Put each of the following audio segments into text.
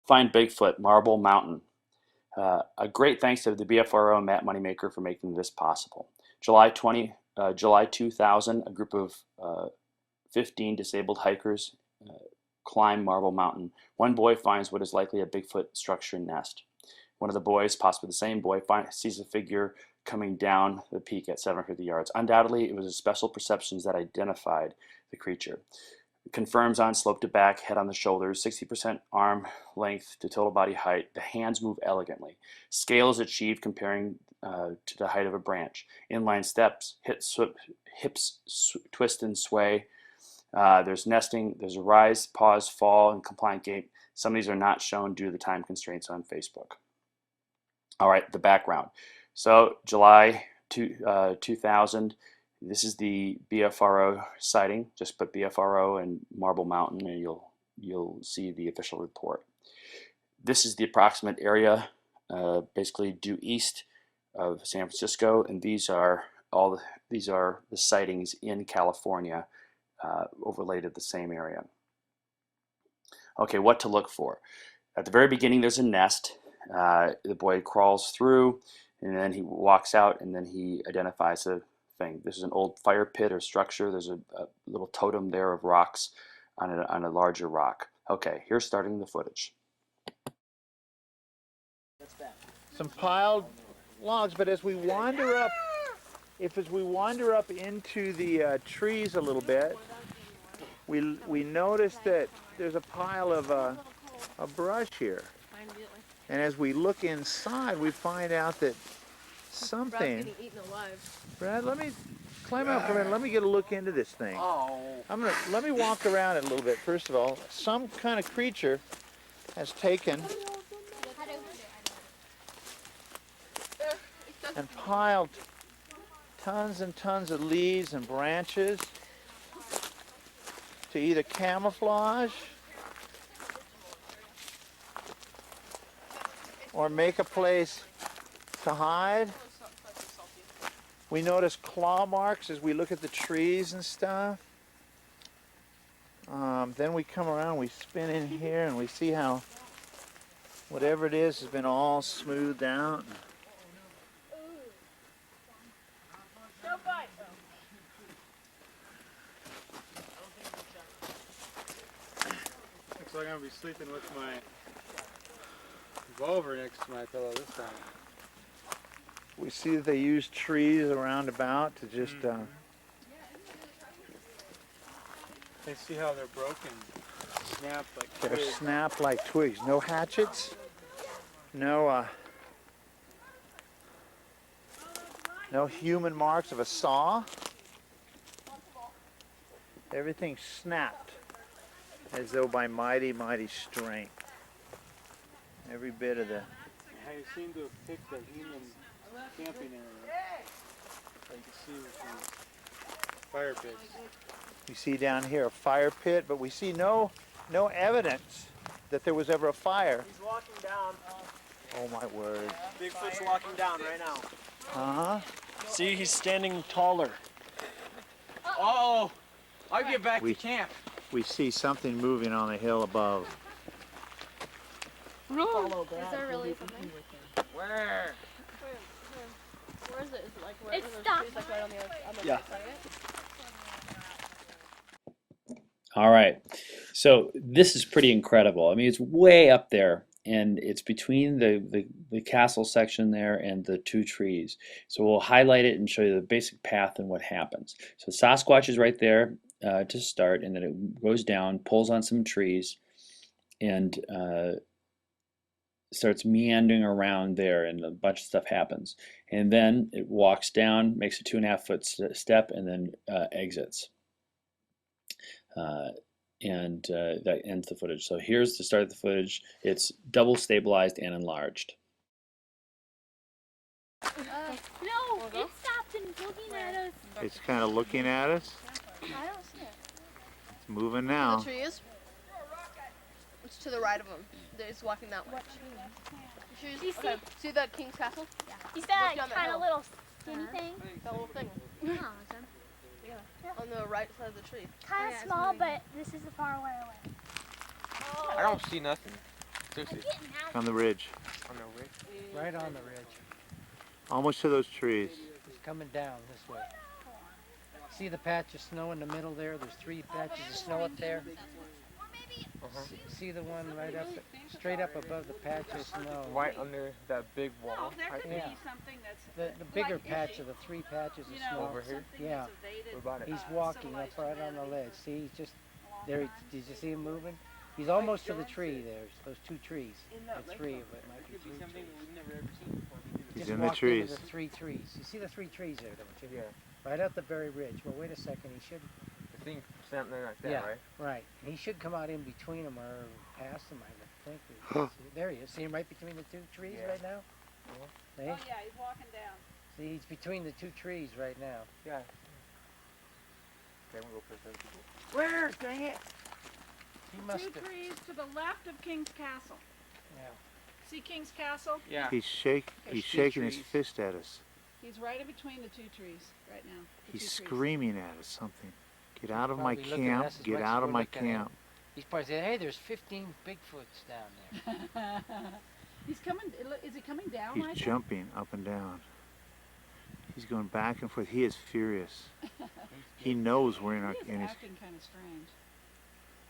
Find Bigfoot, Marble Mountain. A great thanks to the BFRO and Matt Moneymaker for making this possible. July 2000, a group of 15 disabled hikers climb Marble Mountain. One boy finds what is likely a Bigfoot structure nest. One of the boys, possibly the same boy, sees a figure coming down the peak at 750 yards. Undoubtedly, it was his special perceptions that identified the creature. It confirms on slope to back, head on the shoulders, 60% arm length to total body height. The hands move elegantly. Scale is achieved comparing to the height of a branch. Inline steps, hips twist and sway. There's nesting, there's a rise, pause, fall, and compliant gait. Some of these are not shown due to the time constraints on Facebook. All right, the background. So July 2000, this is the BFRO sighting. Just put BFRO and Marble Mountain and you'll see the official report. This is the approximate area, basically due east of San Francisco, and these are the sightings in California overlaid at the same area. Okay, what to look for. At the very beginning, there's a nest. The boy crawls through, and then he walks out, and then he identifies a thing. This is an old fire pit or structure. There's a little totem there of rocks on a larger rock. Okay, here's starting the footage. Some piled logs, but as we wander up, as we wander up into the trees a little bit, we notice that there's a pile of a brush here. And as we look inside, we find out that something... Brad's getting eaten alive. Brad, let me climb out for a minute. Let me get a look into this thing. Oh. Let me walk around it a little bit. First of all, some kind of creature has taken and piled tons and tons of leaves and branches to either camouflage or make a place to hide. We notice claw marks as we look at the trees and stuff. Then we come around, we spin in here, and we see how whatever it is has been all smoothed out. Looks like I'm gonna be sleeping with my revolver next to my pillow this time. We see that they use trees around about to just... They see how they're broken, snapped like They're twigs. snapped like twigs. No hatchets, no human marks of a saw. Everything snapped as though by mighty, mighty strength. Every bit of the... They seem to have picked a human camping area. Like you see with these fire pits. We see down here a fire pit, but we see no evidence that there was ever a fire. He's walking down. Oh my word. Bigfoot's walking down right now. Uh-huh. See, he's standing taller. Uh-oh! I'll get back to camp. We see something moving on the hill above. Is there really something? Where? Where is it? Is it like where? It stopped. Like right on the Yeah. right side of it? All right, so this is pretty incredible. I mean, it's way up there, and it's between the castle section there and the two trees. So we'll highlight it and show you the basic path and what happens. So Sasquatch is right there to start, and then it goes down, pulls on some trees, and starts meandering around there, and a bunch of stuff happens. And then it walks down, makes a 2.5 foot step, and then exits. That ends the footage. So here's the start of the footage. It's double stabilized and enlarged. No, it stopped and looking at us. It's kind of looking at us. I don't see it. It's moving now. The tree is? It's to the right of him. It's walking that way. Do you see? Okay. See that King's Castle? Yeah. You see that down that kind hill. of little skinny thing? That little thing. On the right side of the tree. Kind of small, but this is a far way away. I don't see nothing. Seriously, On the ridge. on the way. Right on the ridge. Almost to those trees. He's coming down this way. See the patch of snow in the middle there? There's 3 patches of snow up there. See the one right up, straight up above the patch of snow? Right under that big wall. There could Yeah. be something that's The bigger patch of the 3 patches of you know, snow. Over here? something Yeah. that's evaded. What about it? He's walking up right on the ledge. See, he's just there. Did you see him moving? He's almost to the tree. There's those 2 trees. The 3 of it might be 3 trees. we've never ever seen before. He's Just in the walked into trees. the 3 trees. You see the 3 trees there, don't you? Yeah. Right at the very ridge. Well, wait a second. He should. The thing standing there like that, Yeah. right? Right. And he should come out in between them or past them, I would think. See, there he is. See him right between the 2 trees Yeah. right now? See? Oh yeah, he's walking down. See, he's between the 2 trees right now. Yeah. Okay, we'll go for those people. Where? Dang it! He must Two have. trees to the left of King's Castle. Yeah. See King's Castle? Yeah. He's There's shaking two his trees. fist at us. He's right in between the 2 trees right now. The He's 2 trees. screaming at us something. Get out of my Probably looking at camp. us as Get much as out of we're my looking at him. camp. He's probably saying, "Hey, there's 15 Bigfoots down there." He's coming. Is he coming down? He's Micah? jumping up and down. He's going back and forth. He is furious. He knows we're in our He is in his. acting kind of strange.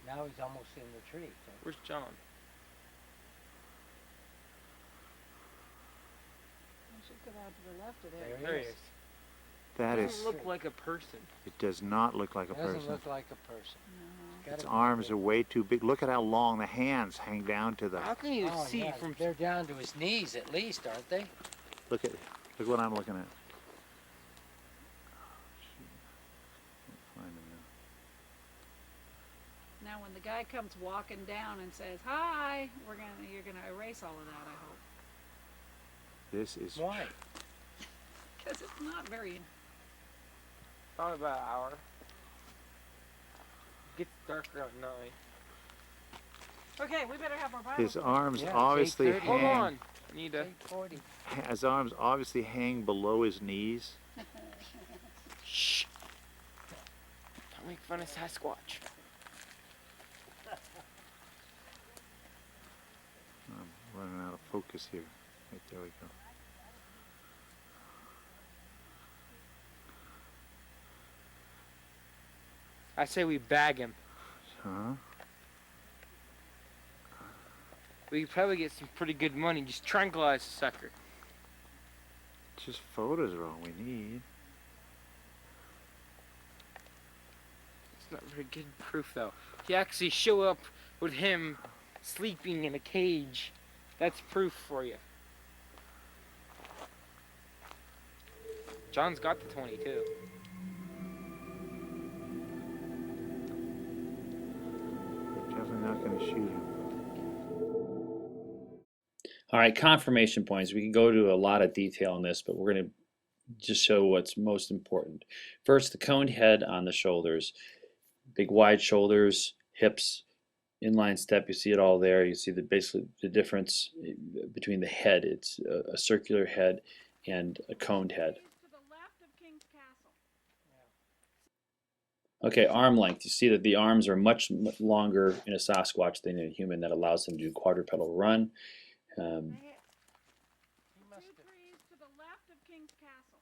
Now he's almost in the tree. Where's John? I should go out to the left of There there. There he is. is. That Doesn't is. look like a person. It does not look like a Doesn't person. look like a person. No. Gotta Its be arms big. are way too big. Look at how long the hands hang down to the. How can you Oh, see yeah, from? they're down to his knees at least, aren't they? Look what I'm looking at. Find him now. Now, when the guy comes walking down and says, "Hi," you're gonna erase all of that. I hope, This is. Why? because it's not very. Probably about an hour. Gets darker at night. Okay, we better have our Bible. His arms Yeah, it's obviously 8:30. Hold hang. on. I need to. 8:40. His arms obviously hang below his knees. Shh. Don't make fun of Sasquatch. I'm running out of focus here. Right, there we go. I say we bag him. Huh? We could probably get some pretty good money. Just tranquilize the sucker. Just photos are all we need. It's not very good proof though. If you actually show up with him sleeping in a cage, that's proof for you. John's got the 22. We're definitely not going to shoot him. All right, confirmation points. We can go to a lot of detail on this, but we're going to just show what's most important. First, the coned head on the shoulders. Big wide shoulders, hips, inline step. You see it all there. You see basically the difference between the head. It's a circular head and a coned head. To the left of King's Castle. Okay, arm length. You see that the arms are much longer in a Sasquatch than in a human. That allows them to do quadrupedal run. He must 2 have. trees to the left of King's Castle.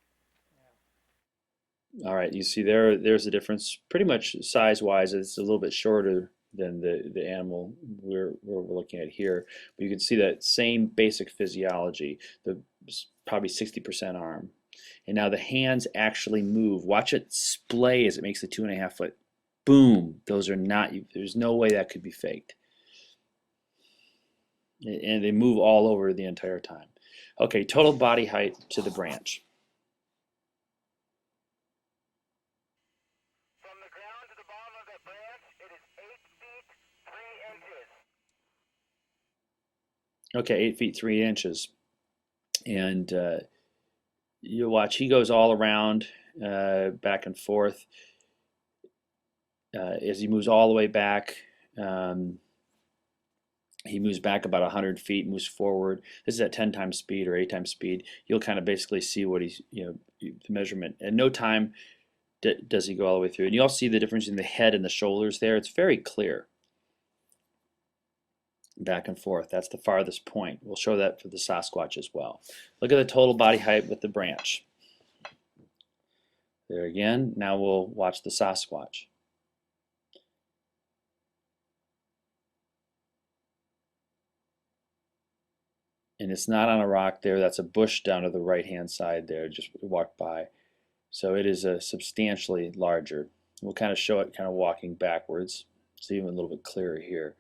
All right, you see there's the difference. Pretty much size-wise, it's a little bit shorter than the animal we're looking at here. But you can see that same basic physiology, the probably 60% arm. And now the hands actually move. Watch it splay as it makes the 2.5 foot. Boom! Those are not, there's no way that could be faked. And they move all over the entire time. Okay, total body height to the branch. From the ground to the bottom of that branch, it is 8 feet 3 inches. Okay, 8 feet 3 inches. And you watch, he goes all around, back and forth. As he moves all the way back, he moves back about 100 feet, moves forward. This is at 10 times speed or 8 times speed. You'll kind of basically see what he's, the measurement. And no time does he go all the way through. And you all see the difference in the head and the shoulders there. It's very clear. back and forth. That's the farthest point. We'll show that for the Sasquatch as well. Look at the total body height with the branch. There again. Now we'll watch the Sasquatch. And it's not on a rock there. That's a bush down to the right-hand side there. Just walked by. So it is a substantially larger. We'll kind of show it kind of walking backwards. It's even a little bit clearer here.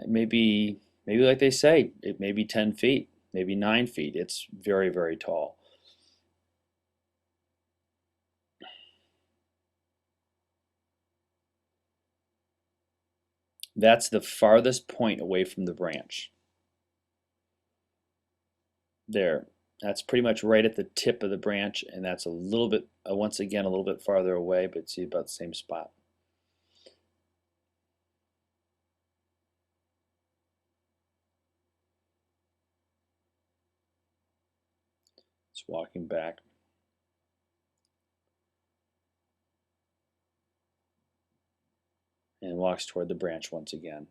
Maybe like they say, it may be 10 feet, maybe 9 feet. It's very, very tall. That's the farthest point away from the branch. There. That's pretty much right at the tip of the branch, and that's a little bit, once again, a little bit farther away, but see about the same spot. It's walking back. And walks toward the branch once again.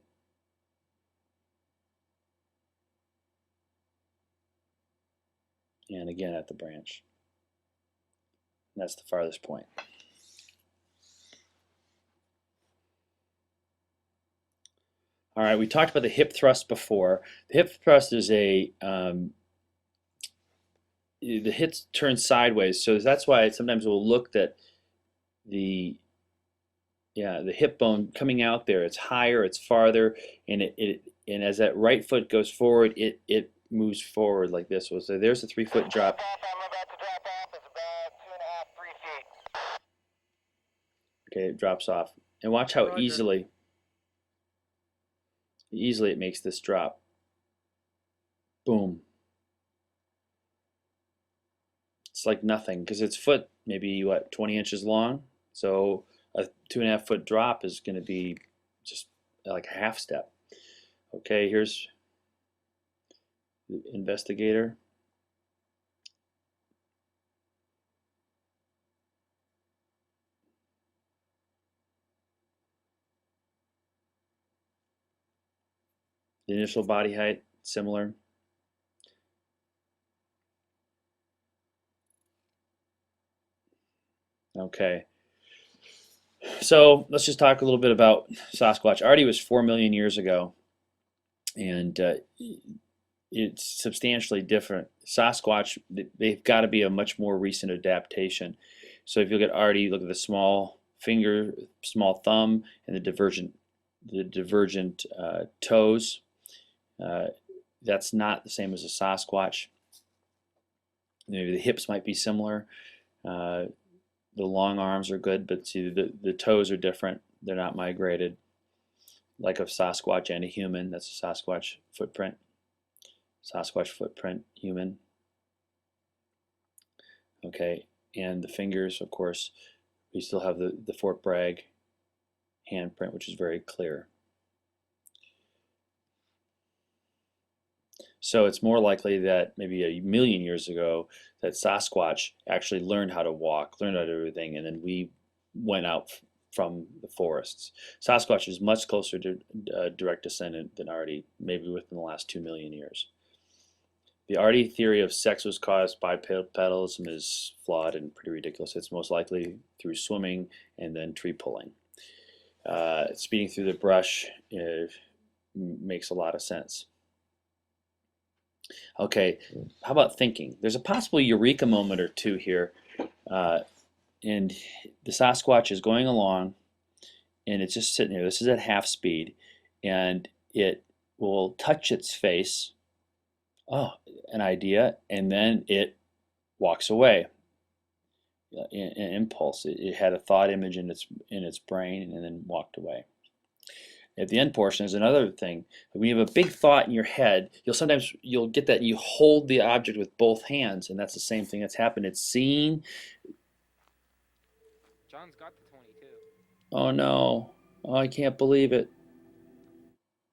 And again at the branch. And that's the farthest point. All right, we talked about the hip thrust before. The hip thrust is the hip turns sideways, so that's why sometimes we'll look at the hip bone coming out there. It's higher, it's farther, and and as that right foot goes forward, it moves forward like this. So there's a 3-foot drop. Okay, it drops off. And watch how easily it makes this drop. Boom. It's like nothing because its foot maybe what 20 inches long. So a 2.5-foot drop is going to be just like a half step. Okay, here's the investigator. The initial body height, similar. Okay. So let's just talk a little bit about Sasquatch. Already was 4 million years ago, and it's substantially different. Sasquatch, they've got to be a much more recent adaptation. So if you look at Artie, look at the small finger, small thumb, and the divergent toes. That's not the same as a Sasquatch. Maybe the hips might be similar. The long arms are good, but see the toes are different. They're not migrated. Like a Sasquatch and a human. That's a Sasquatch footprint. Sasquatch footprint, human. Okay, and the fingers, of course, we still have the Fort Bragg handprint, which is very clear. So it's more likely that maybe a million years ago that Sasquatch actually learned how to walk, learned how to do everything, and then we went out from the forests. Sasquatch is much closer to direct descendant than Artie, maybe within the last 2 million years. The Artie theory of sex was caused by bipedalism is flawed and pretty ridiculous. It's most likely through swimming and then tree pulling. Speeding through the brush makes a lot of sense. Okay, how about thinking? There's a possible eureka moment or two here. And the Sasquatch is going along, and it's just sitting there. This is at half speed, and it will touch its face. Oh, an idea, and then it walks away. An impulse. It had a thought image in its brain, and then walked away. At the end portion is another thing. When you have a big thought in your head, you'll get that, and you hold the object with both hands, and that's the same thing that's happened. It's seeing. John's got the 22. Oh no! Oh, I can't believe it.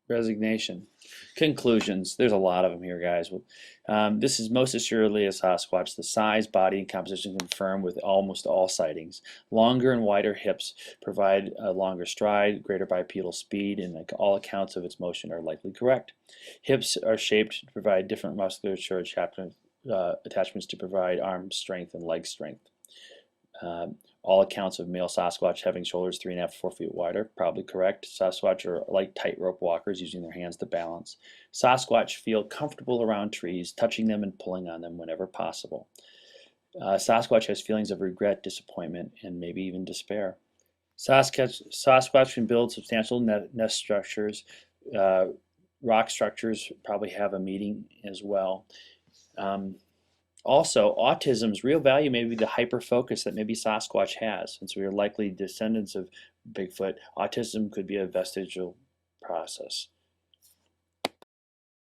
Resignation. Conclusions. There's a lot of them here, guys. This is most assuredly a Sasquatch. The size, body, and composition confirm with almost all sightings. Longer and wider hips provide a longer stride, greater bipedal speed, and all accounts of its motion are likely correct. Hips are shaped to provide different musculature attachments to provide arm strength and leg strength. All accounts of male Sasquatch having shoulders 3.5 to 4 feet wider, probably correct. Sasquatch are like tightrope walkers, using their hands to balance. Sasquatch feel comfortable around trees, touching them and pulling on them whenever possible. Sasquatch has feelings of regret, disappointment, and maybe even despair. Sasquatch can build substantial nest structures. Rock structures probably have a meaning as well. Also, autism's real value may be the hyper-focus that maybe Sasquatch has. Since we are likely descendants of Bigfoot, autism could be a vestigial process.